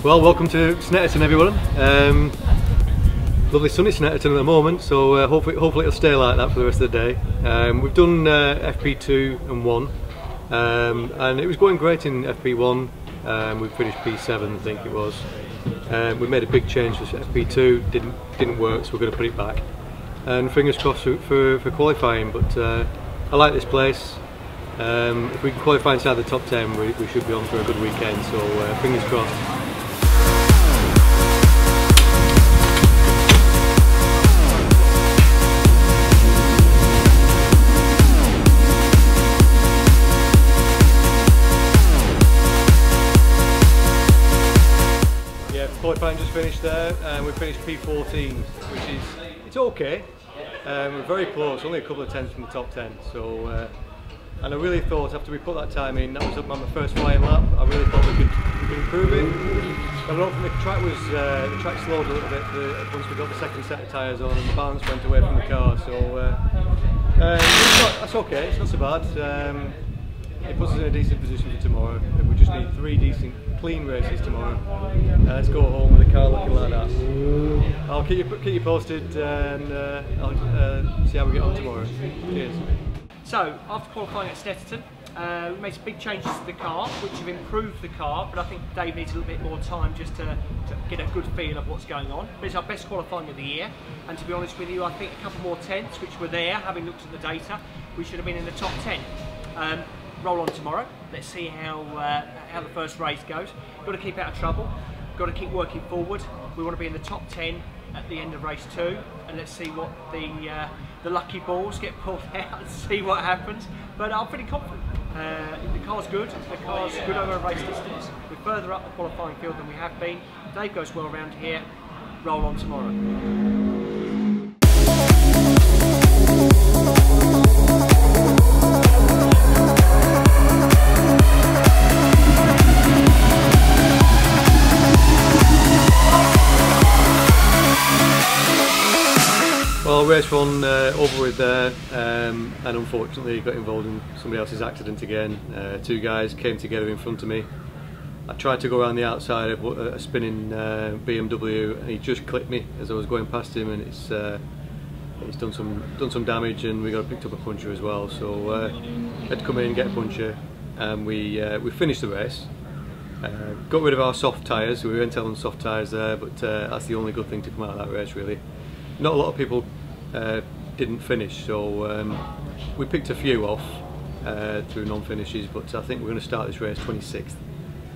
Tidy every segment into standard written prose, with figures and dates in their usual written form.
Well, welcome to Snetterton, everyone. Lovely sunny Snetterton at the moment, so hopefully it'll stay like that for the rest of the day. We've done FP2 and 1, and it was going great in FP1. We finished P7, I think it was. We made a big change for FP2, didn't work, so we're going to put it back. And fingers crossed for qualifying, but I like this place. If we can qualify inside the top 10, we should be on for a good weekend, so fingers crossed. Qualifying just finished there, and we finished P14, which is, it's okay. We're very close, only a couple of tenths from the top 10. So, and I really thought after we put that time in, that was my first flying lap. I really thought we could improve it. I don't think the track slowed a little bit once we got the second set of tyres on, and the balance went away from the car. So that's okay. It's not so bad. It puts us in a decent position for tomorrow. We just need 3 decent, clean races tomorrow. Let's go home with the car looking like that. I'll keep you posted, and I'll see how we get on tomorrow. Cheers. So, after qualifying at Snetterton, we made some big changes to the car, which have improved the car, but I think Dave needs a little bit more time just to get a good feel of what's going on. But it's our best qualifying of the year, and to be honest with you, I think a couple more tenths, which were there, having looked at the data, we should have been in the top 10. Roll on tomorrow. Let's see how the first race goes. Got to keep out of trouble. Got to keep working forward. We want to be in the top 10 at the end of race 2, and let's see what the lucky balls get pulled out and see what happens. But I'm pretty confident. The car's good. The car's good over a race distance. We're further up the qualifying field than we have been. Dave goes well around here. Roll on tomorrow. Well, race 1 over with there, and unfortunately got involved in somebody else's accident again. 2 guys came together in front of me. I tried to go around the outside of a spinning BMW, and he just clipped me as I was going past him, and it's done some damage, and we got picked up a puncher as well. So had to come in and get a puncher, and we finished the race. Got rid of our soft tyres. We were Intalex soft tyres there, but that's the only good thing to come out of that race, really. Not a lot of people didn't finish, so we picked a few off through non-finishes, but I think we're going to start this race 26th,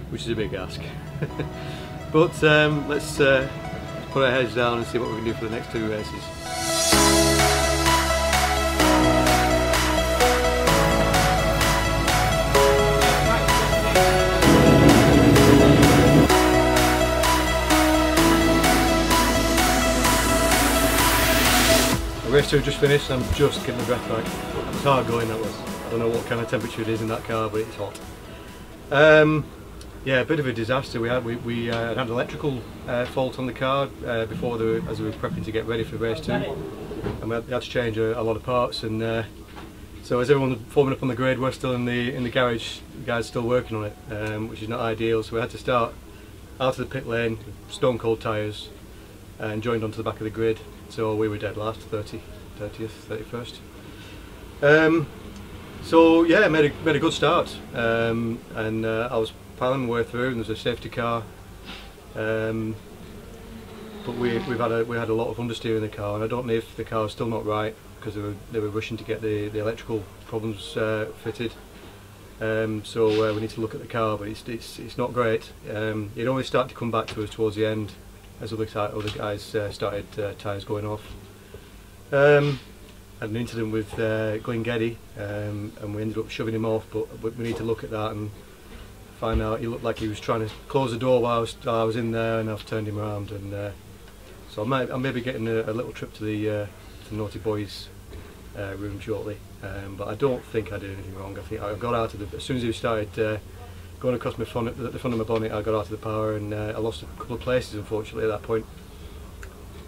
which is a big ask. But let's put our heads down and see what we can do for the next 2 races. Race 2 just finished, and I'm just getting the breath back. It was hard going, that was. I don't know what kind of temperature it is in that car, but it's hot. Yeah, a bit of a disaster. We had an electrical fault on the car before as we were prepping to get ready for race 2, and we had to change a lot of parts. And so as everyone was forming up on the grid, we're still in the garage. The guys still working on it, which is not ideal. So we had to start out of the pit lane, stone cold tyres, and joined onto the back of the grid. So we were dead last, 30th, 31st. So yeah, made a good start, and I was piling my way through, and there's a safety car, but we had a lot of understeer in the car, and I don't know if the car was still not right because they were rushing to get the electrical problems fitted. So we need to look at the car, but it's not great. It only started to come back to us towards the end, as other guys started tyres going off. Had an incident with Glenn Geddy, and we ended up shoving him off, but we need to look at that and find out. He looked like he was trying to close the door while I was in there, and I've turned him around. And so I may be getting a little trip to the Naughty Boys room shortly, but I don't think I did anything wrong. I think I got out of as soon as he started going across the front of my bonnet, I got out of the power, and I lost a couple of places, unfortunately, at that point.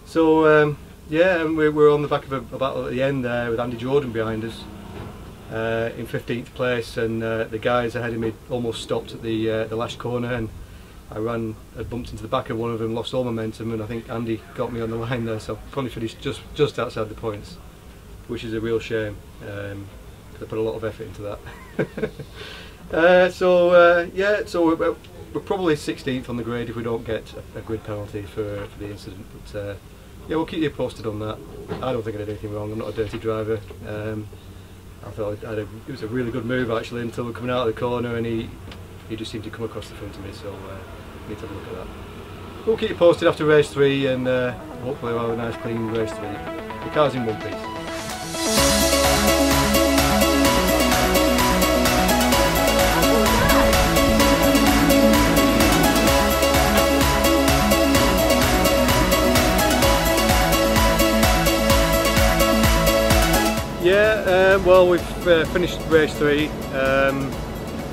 So yeah, and we're on the back of a battle at the end there with Andy Jordan behind us in 15th place, and the guys ahead of me almost stopped at the last corner, and I bumped into the back of one of them, lost all momentum, and I think Andy got me on the line there, so I probably finished just outside the points, which is a real shame, because I put a lot of effort into that. So we're probably 16th on the grade if we don't get a grid penalty for the incident, but yeah, we'll keep you posted on that. I don't think I did anything wrong, I'm not a dirty driver. I thought it was a really good move actually until we're coming out of the corner, and he just seemed to come across the front of me, so need to have a look at that. We'll keep you posted after race 3, and hopefully we'll have a nice clean race 3. The car's in one piece. Yeah, well, we've finished race 3,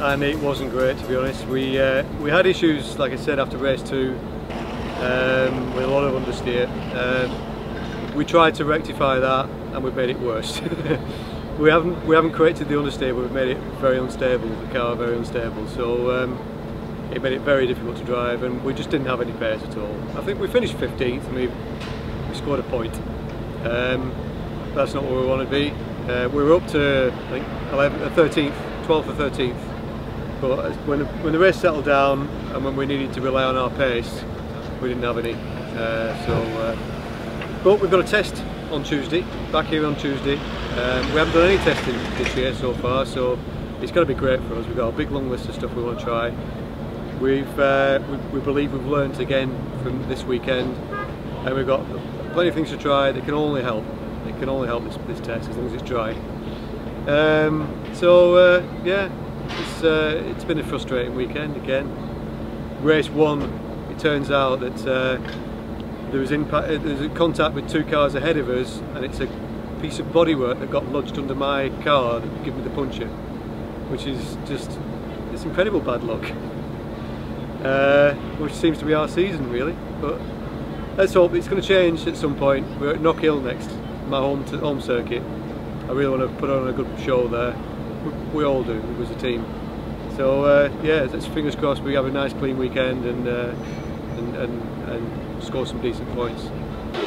and it wasn't great, to be honest. We had issues, like I said, after race 2 with a lot of understeer. We tried to rectify that, and we've made it worse. we haven't corrected the understeer, but we've made it very unstable. The car very unstable, so it made it very difficult to drive, and we just didn't have any pace at all. I think we finished 15th, and we scored a point. That's not where we want to be. We were up to, I think, 12th or 13th, but when the race settled down and when we needed to rely on our pace, we didn't have any. But we've got a test on Tuesday, back here on Tuesday. We haven't done any testing this year so far, so it's going to be great for us. We've got a big long list of stuff we want to try. We believe we've learned again from this weekend, and we've got plenty of things to try that can only help. It can only help this test as long as it's dry. Yeah, it's been a frustrating weekend again. Race 1, it turns out that there was a contact with 2 cars ahead of us, and it's a piece of bodywork that got lodged under my car that gave me the puncture, which is it's incredible bad luck. Which seems to be our season really, but let's hope it's going to change at some point. We're at Knock Hill next, my home circuit. I really want to put on a good show there. We all do, as a team. So yeah, it's fingers crossed we have a nice clean weekend and score some decent points.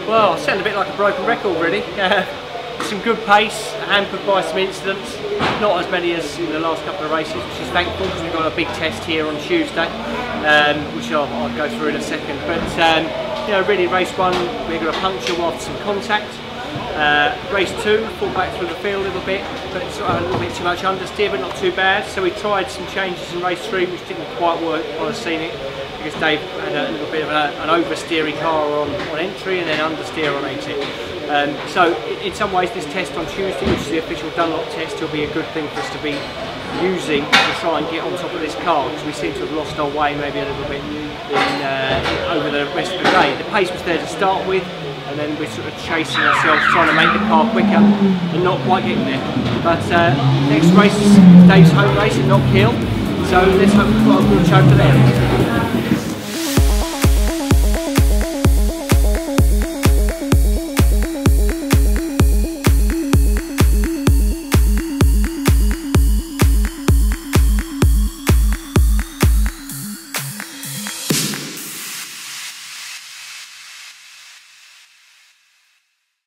Well, I sound a bit like a broken record really. Some good pace, hampered by some incidents. Not as many as in the last couple of races, which is thankful because we've got a big test here on Tuesday, which I'll go through in a second. But you know, really race 1 we got a puncture after some contact. Race 2 fought back through the field a little bit, but sort of a little bit too much understeer, but not too bad. So we tried some changes in race 3 which didn't quite work on a scenic, because Dave had a little bit of an oversteery car on entry and then understeer on exit. So in some ways this test on Tuesday, which is the official Dunlop test, will be a good thing for us to be using to try and get on top of this car, because we seem to have lost our way maybe a little bit over the rest of the day. The pace was there to start with, and then we're sort of chasing ourselves, trying to make the car quicker and not quite getting there. But next race is Dave's home race at Knock Hill, so let's hope we've got a good show for them.